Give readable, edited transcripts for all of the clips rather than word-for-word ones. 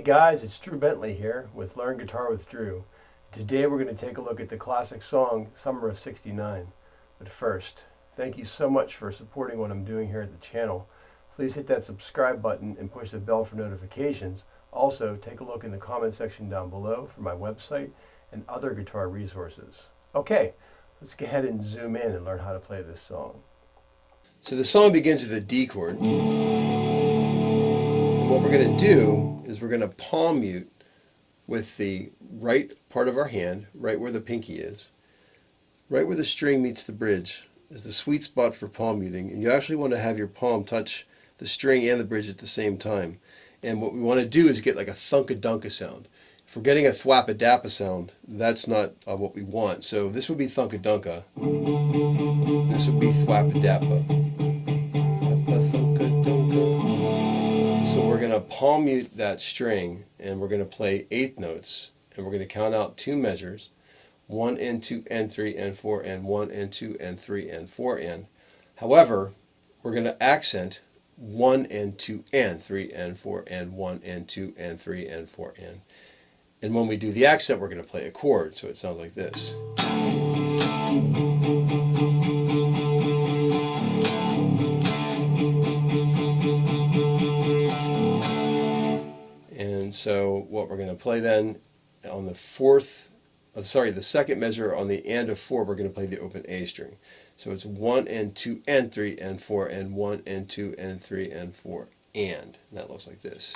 guys, it's Drew Bentley here with Learn Guitar with Drew. Today we're going to take a look at the classic song Summer of '69. But first, thank you so much for supporting what I'm doing here at the channel. Please hit that subscribe button and push the bell for notifications. Also, take a look in the comment section down below for my website and other guitar resources. Okay, let's go ahead and zoom in and learn how to play this song. So the song begins with a D chord. What we're going to do is we're going to palm mute with the right part of our hand, right where the pinky is. Right where the string meets the bridge is the sweet spot for palm muting, and you actually want to have your palm touch the string and the bridge at the same time. And what we want to do is get like a thunk-a-dunk-a sound. If we're getting a thwap-a-dap-a sound, that's not what we want. So this would be thunk-a-dunk-a. This would be thwap-a-dap-a. Thwap-a-thunk-a-dunk-a. So we're going to palm mute that string, and we're going to play eighth notes, and we're going to count out two measures, 1 and 2 and 3 and 4 and 1 and 2 and 3 and 4 and. However, we're going to accent 1 and 2 and 3 and 4 and 1 and 2 and 3 and 4 and. And when we do the accent, we're going to play a chord, so it sounds like this. And so what we're going to play then on the the second measure on the and of 4, we're going to play the open A string. So it's 1 and 2 and 3 and 4 and 1 and 2 and 3 and 4 and that looks like this.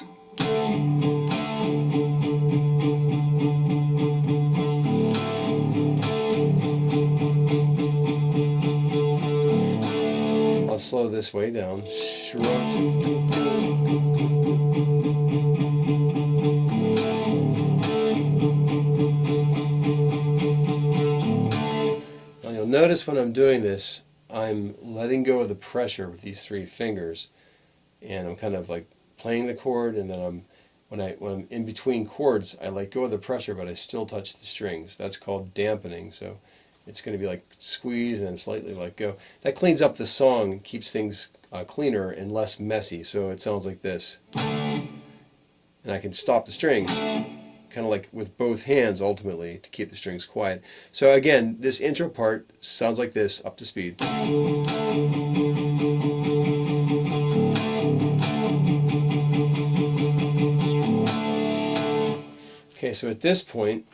I'll slow this way down. Notice when I'm doing this, I'm letting go of the pressure with these three fingers, and I'm kind of like playing the chord, and then when I'm in between chords, I let go of the pressure, but I still touch the strings. That's called dampening. So it's going to be like squeeze and then slightly let go. That cleans up the song, keeps things cleaner and less messy. So it sounds like this, and I can stop the strings, kind of like with both hands ultimately, to keep the strings quiet. So again, this intro part sounds like this, up to speed. Okay, so at this point,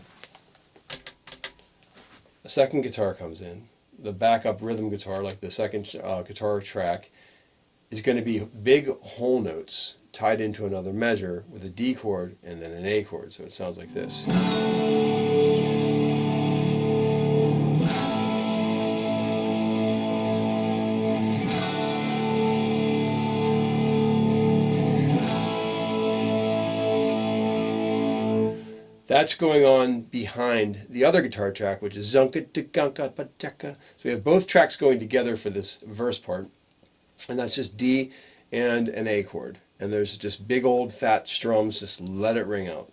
a second guitar comes in. The backup rhythm guitar, like the second guitar track, is going to be big whole notes tied into another measure with a D chord and then an A chord. So it sounds like this. That's going on behind the other guitar track, which is zunka gunka pateka. So we have both tracks going together for this verse part, and that's just D and an A chord. And there's just big old fat strums, just let it ring out.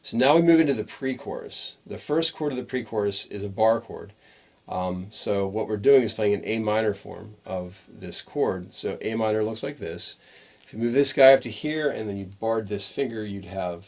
So now we move into the pre-chorus. The first chord of the pre-chorus is a bar chord. So what we're doing is playing an A minor form of this chord. So A minor looks like this. If you move this guy up to here and then you barred this finger, you'd have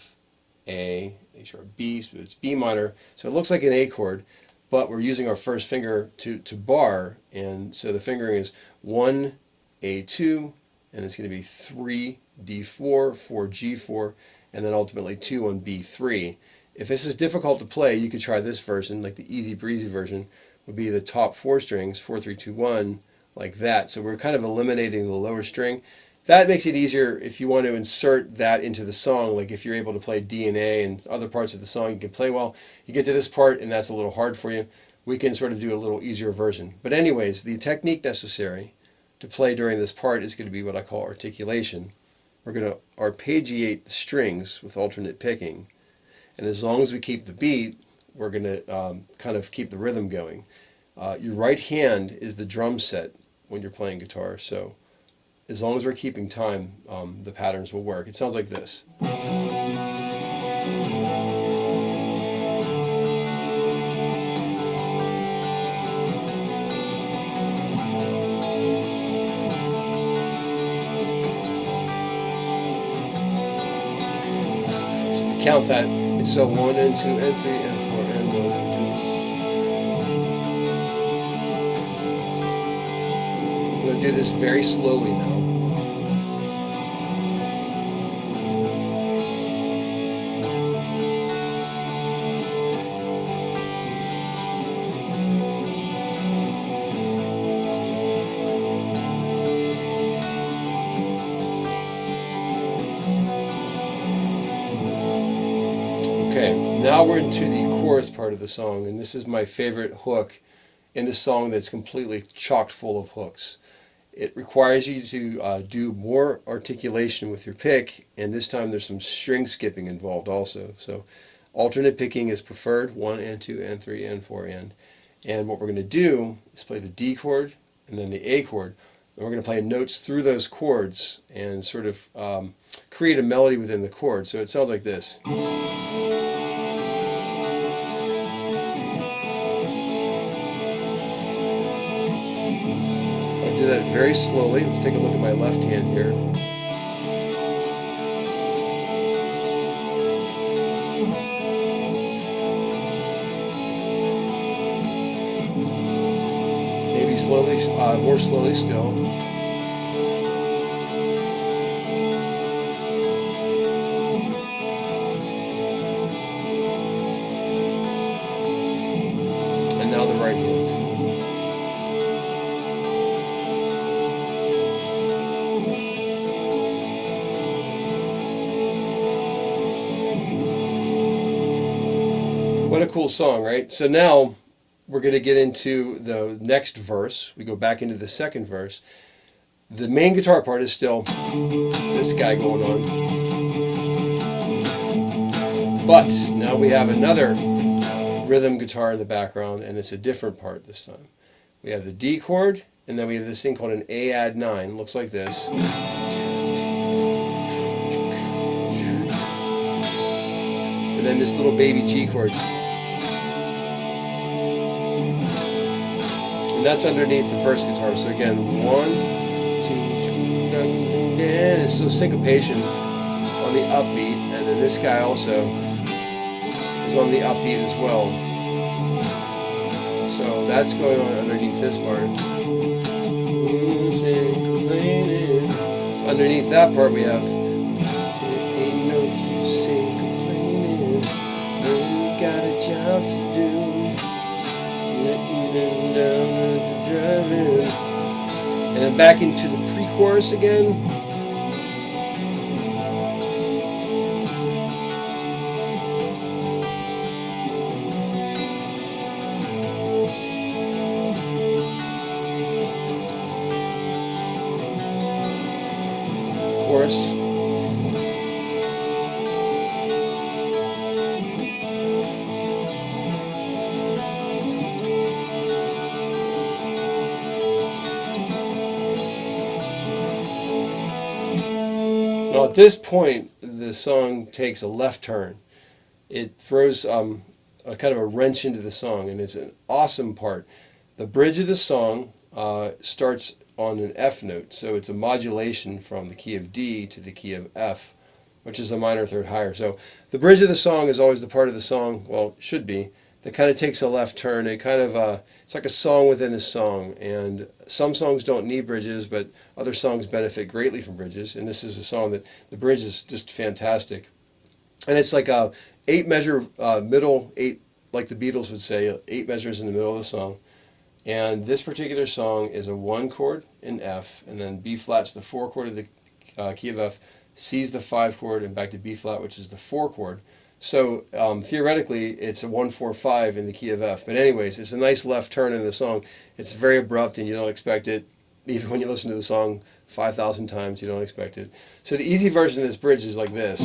A sharp, B, so it's B minor. So it looks like an A chord, but we're using our first finger to bar, and so the fingering is 1, A2, and it's going to be 3, D4, 4, G4, and then ultimately 2 on B3. If this is difficult to play, you could try this version, like the easy breezy version would be the top 4 strings, 4, 3, 2, 1, like that. So we're kind of eliminating the lower string. That makes it easier if you want to insert that into the song, like if you're able to play D and A and other parts of the song you can play well. You get to this part and that's a little hard for you, we can sort of do a little easier version. But anyways, the technique necessary to play during this part is going to be what I call articulation. We're going to arpeggiate the strings with alternate picking, and as long as we keep the beat, we're going to kind of keep the rhythm going. Your right hand is the drum set when you're playing guitar, so as long as we're keeping time, the patterns will work. It sounds like this. count that. It's so 1 and 2 and 3 and 4 and 1 and 2. I'm going to do this very slowly now. Okay, now we're into the chorus part of the song, and this is my favorite hook in the song that's completely chock full of hooks. It requires you to do more articulation with your pick, and this time there's some string skipping involved also. So alternate picking is preferred, 1 and 2 and 3 and 4 and. And what we're going to do is play the D chord and then the A chord. And we're going to play notes through those chords and sort of create a melody within the chord. So it sounds like this. Do that very slowly. Let's take a look at my left hand here. Maybe slowly, more slowly still. And now the right hand. What a cool song, right? So now we're going to get into the next verse. We go back into the second verse. The main guitar part is still this guy going on. But now we have another rhythm guitar in the background, and it's a different part this time. We have the D chord, and then we have this thing called an A add 9. It looks like this. And then this little BabyG chord. And that's underneath the first guitar. So again, 1, 2, and it's a syncopation on the upbeat, and then this guy also is on the upbeat as well. So that's going on underneath this part. Underneath that part we have ain't no use in complaining when you got a job to do. And then back into the pre-chorus again. Chorus. Now at this point, the song takes a left turn. It throws a kind of a wrench into the song, and it's an awesome part. The bridge of the song starts on an F note, so it's a modulation from the key of D to the key of F, which is a minor third higher. So the bridge of the song is always the part of the song, well, it should be, that kind of takes a left turn. It kind of it's like a song within a song, and some songs don't need bridges, but other songs benefit greatly from bridges, and this is a song that the bridge is just fantastic. And it's like a 8 measure middle, 8, like the Beatles would say, 8 measures in the middle of the song. And this particular song is a 1 chord in F, and then B flat's the 4 chord of the key of F, C's the 5 chord, and back to B flat, which is the 4 chord. So theoretically, it's a 1-4-5 in the key of F. But anyways, it's a nice left turn in the song. It's very abrupt, and you don't expect it. Even when you listen to the song 5,000 times, you don't expect it. So the easy version of this bridge is like this.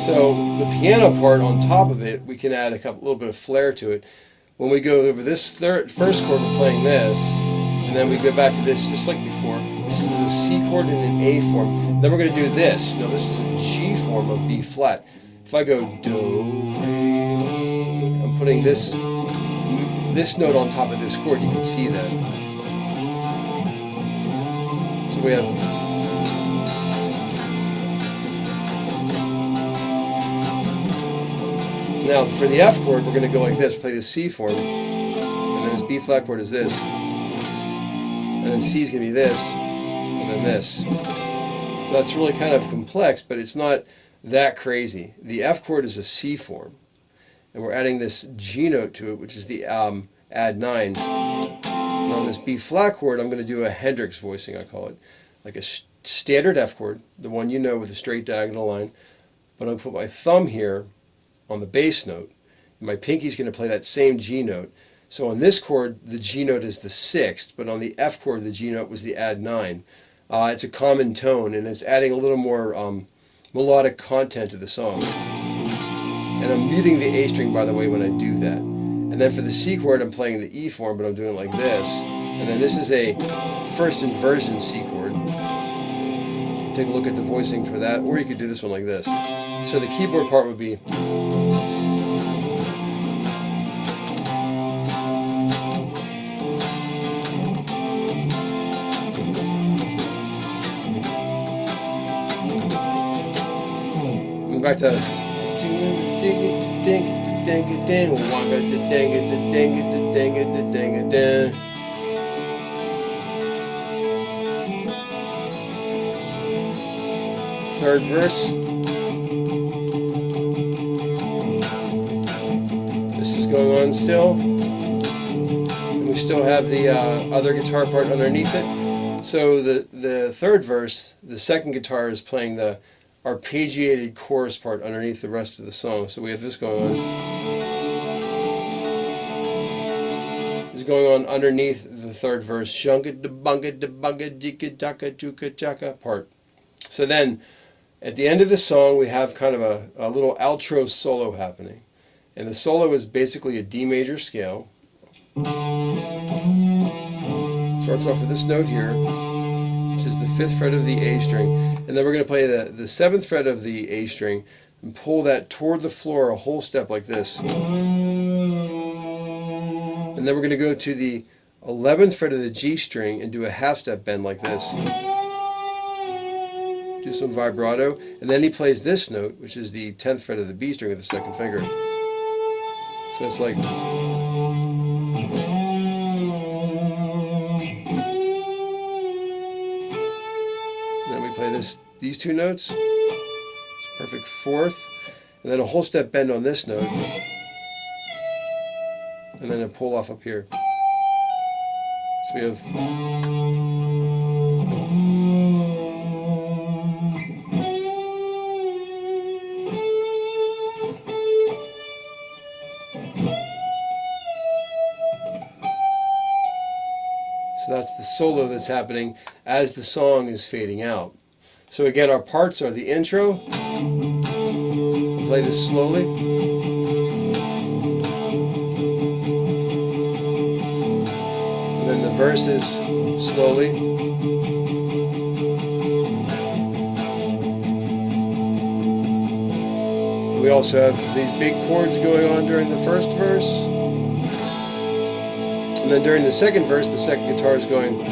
So the piano part on top of it, we can add a little bit of flair to it. When we go over this first chord, we're playing this, and then we go back to this just like before. This is a C chord in an A form. Then we're going to do this. Now this is a G form of B flat. If I go do, re, putting this note on top of this chord, you can see that. So we have now for the F chord, we're going to go like this, play the C form, and then this B flat chord is this, and then C is going to be this, and then this. So that's really kind of complex, but it's not that crazy. The F chord is a C form, and we're adding this G note to it, which is the add 9. And on this B flat chord, I'm going to do a Hendrix voicing, I call it, like a standard F chord, the one you know with a straight diagonal line, but I'm going to put my thumb here on the bass note, and my pinky's going to play that same G note. So on this chord, the G note is the 6th, but on the F chord, the G note was the add 9. It's a common tone, and it's adding a little more melodic content to the song. And I'm muting the A string, by the way, when I do that. And then for the C chord, I'm playing the E form, but I'm doing it like this. And then this is a first inversion C chord. Take a look at the voicing for that, or you could do this one like this. So the keyboard part would be. Going back to. Third verse. This is going on still. And we still have the other guitar part underneath it. So the third verse, the second guitar is playing the arpeggiated chorus part underneath the rest of the song. So we have this going on. This is going on underneath the third verse. Shunga da bunga da bunga jika jaka juka jaka part. So then at the end of the song we have kind of a little outro solo happening. And the solo is basically a D major scale. Starts off with this note here, which is the 5th fret of the A string, and then we're going to play the 7th fret of the A string and pull that toward the floor a whole step like this. And then we're going to go to the 11th fret of the G string and do a half step bend like this. Do some vibrato, and then he plays this note, which is the 10th fret of the B string with the second finger. So it's like. Play these two notes, perfect 4th, and then a whole step bend on this note, and then a pull off up here. So we have. So that's the solo that's happening as the song is fading out. So again, our parts are the intro. We'll play this slowly. And then the verses slowly. And we also have these big chords going on during the first verse. And then during the second verse, the second guitar is going.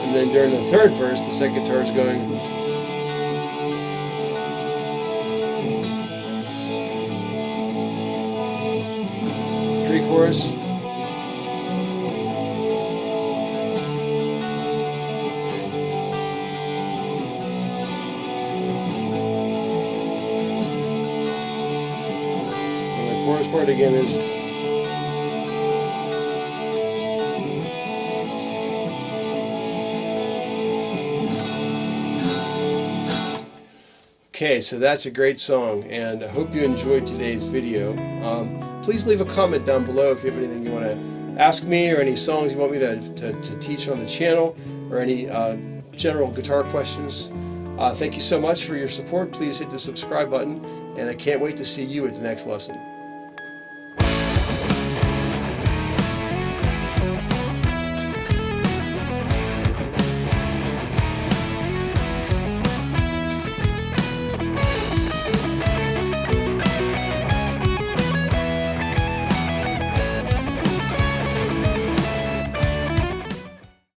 And then during the third verse, the second guitar is going. Pre-chorus. And the chorus part again is. Okay, so that's a great song, and I hope you enjoyed today's video. Please leave a comment down below if you have anything you want to ask me, or any songs you want me to teach on the channel, or any general guitar questions. Thank you so much for your support. Please hit the subscribe button, and I can't wait to see you at the next lesson.